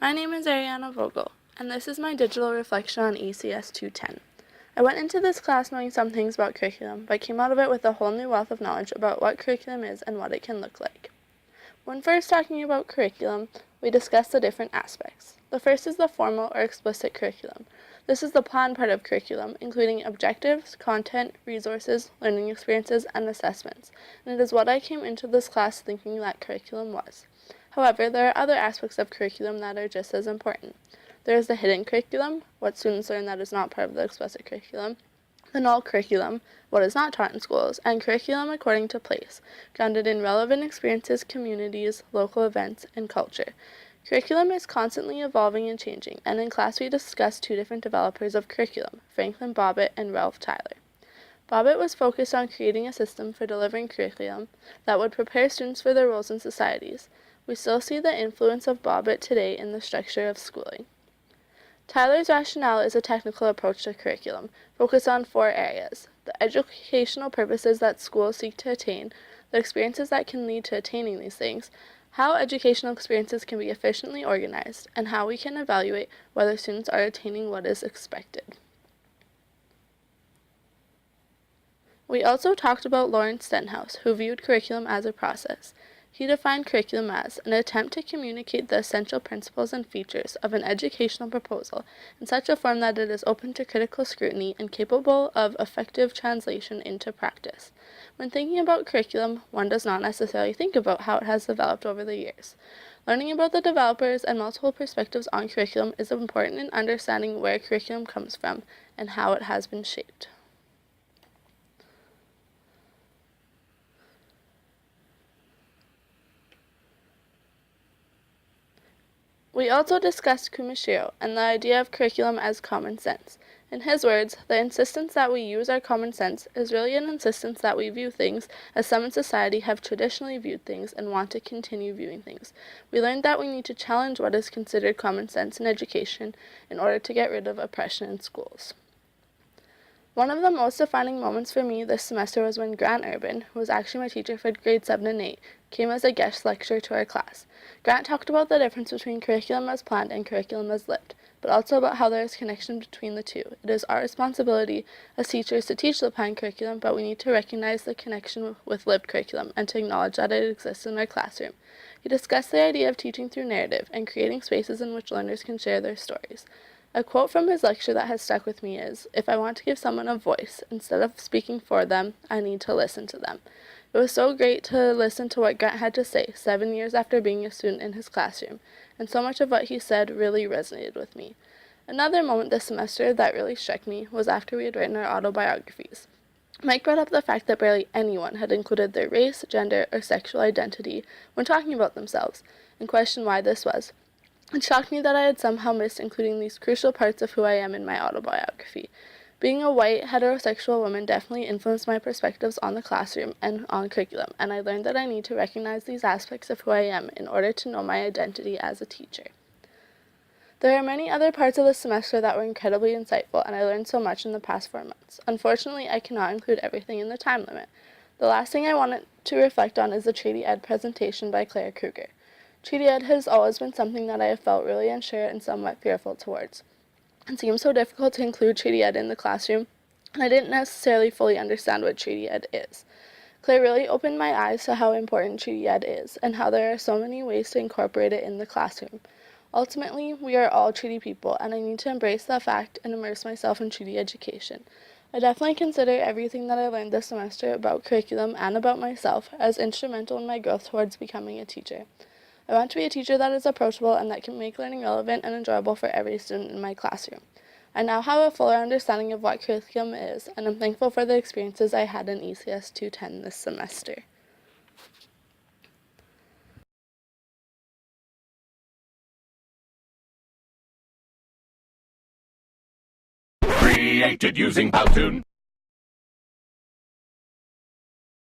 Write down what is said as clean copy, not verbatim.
My name is Ariana Vogel, and this is my digital reflection on ECS 210. I went into this class knowing some things about curriculum, but came out of it with a whole new wealth of knowledge about what curriculum is and what it can look like. When first talking about curriculum, we discussed the different aspects. The first is the formal or explicit curriculum. This is the planned part of curriculum, including objectives, content, resources, learning experiences, and assessments, and it is what I came into this class thinking that curriculum was. However, there are other aspects of curriculum that are just as important. There is the hidden curriculum, what students learn that is not part of the explicit curriculum, the null curriculum, what is not taught in schools, and curriculum according to place, grounded in relevant experiences, communities, local events, and culture. Curriculum is constantly evolving and changing, and in class we discussed two different developers of curriculum, Franklin Bobbitt and Ralph Tyler. Bobbitt was focused on creating a system for delivering curriculum that would prepare students for their roles in societies. We still see the influence of Bobbitt today in the structure of schooling. Tyler's rationale is a technical approach to curriculum, focused on four areas: the educational purposes that schools seek to attain, the experiences that can lead to attaining these things, how educational experiences can be efficiently organized, and how we can evaluate whether students are attaining what is expected. We also talked about Lawrence Stenhouse, who viewed curriculum as a process. He defined curriculum as an attempt to communicate the essential principles and features of an educational proposal in such a form that it is open to critical scrutiny and capable of effective translation into practice. When thinking about curriculum, one does not necessarily think about how it has developed over the years. Learning about the developers and multiple perspectives on curriculum is important in understanding where curriculum comes from and how it has been shaped. We also discussed Kumashiro and the idea of curriculum as common sense. In his words, the insistence that we use our common sense is really an insistence that we view things as some in society have traditionally viewed things and want to continue viewing things. We learned that we need to challenge what is considered common sense in education in order to get rid of oppression in schools. One of the most defining moments for me this semester was when Grant Urban, who was actually my teacher for grades 7 and 8, came as a guest lecturer to our class. Grant talked about the difference between curriculum as planned and curriculum as lived, but also about how there is connection between the two. It is our responsibility as teachers to teach the planned curriculum, but we need to recognize the connection with lived curriculum and to acknowledge that it exists in our classroom. He discussed the idea of teaching through narrative and creating spaces in which learners can share their stories. A quote from his lecture that has stuck with me is, "If I want to give someone a voice, instead of speaking for them, I need to listen to them." It was so great to listen to what Grant had to say 7 years after being a student in his classroom, and so much of what he said really resonated with me. Another moment this semester that really struck me was after we had written our autobiographies. Mike brought up the fact that barely anyone had included their race, gender, or sexual identity when talking about themselves, and questioned why this was. It shocked me that I had somehow missed including these crucial parts of who I am in my autobiography. Being a white, heterosexual woman definitely influenced my perspectives on the classroom and on curriculum, and I learned that I need to recognize these aspects of who I am in order to know my identity as a teacher. There are many other parts of the semester that were incredibly insightful, and I learned so much in the past 4 months. Unfortunately, I cannot include everything in the time limit. The last thing I wanted to reflect on is the Treaty Ed presentation by Claire Kruger. Treaty Ed has always been something that I have felt really unsure and somewhat fearful towards. It seems so difficult to include Treaty Ed in the classroom, and I didn't necessarily fully understand what Treaty Ed is. Claire really opened my eyes to how important Treaty Ed is, and how there are so many ways to incorporate it in the classroom. Ultimately, we are all treaty people, and I need to embrace that fact and immerse myself in treaty education. I definitely consider everything that I learned this semester about curriculum and about myself as instrumental in my growth towards becoming a teacher. I want to be a teacher that is approachable and that can make learning relevant and enjoyable for every student in my classroom. I now have a fuller understanding of what curriculum is, and I'm thankful for the experiences I had in ECS 210 this semester. Created using Powtoon.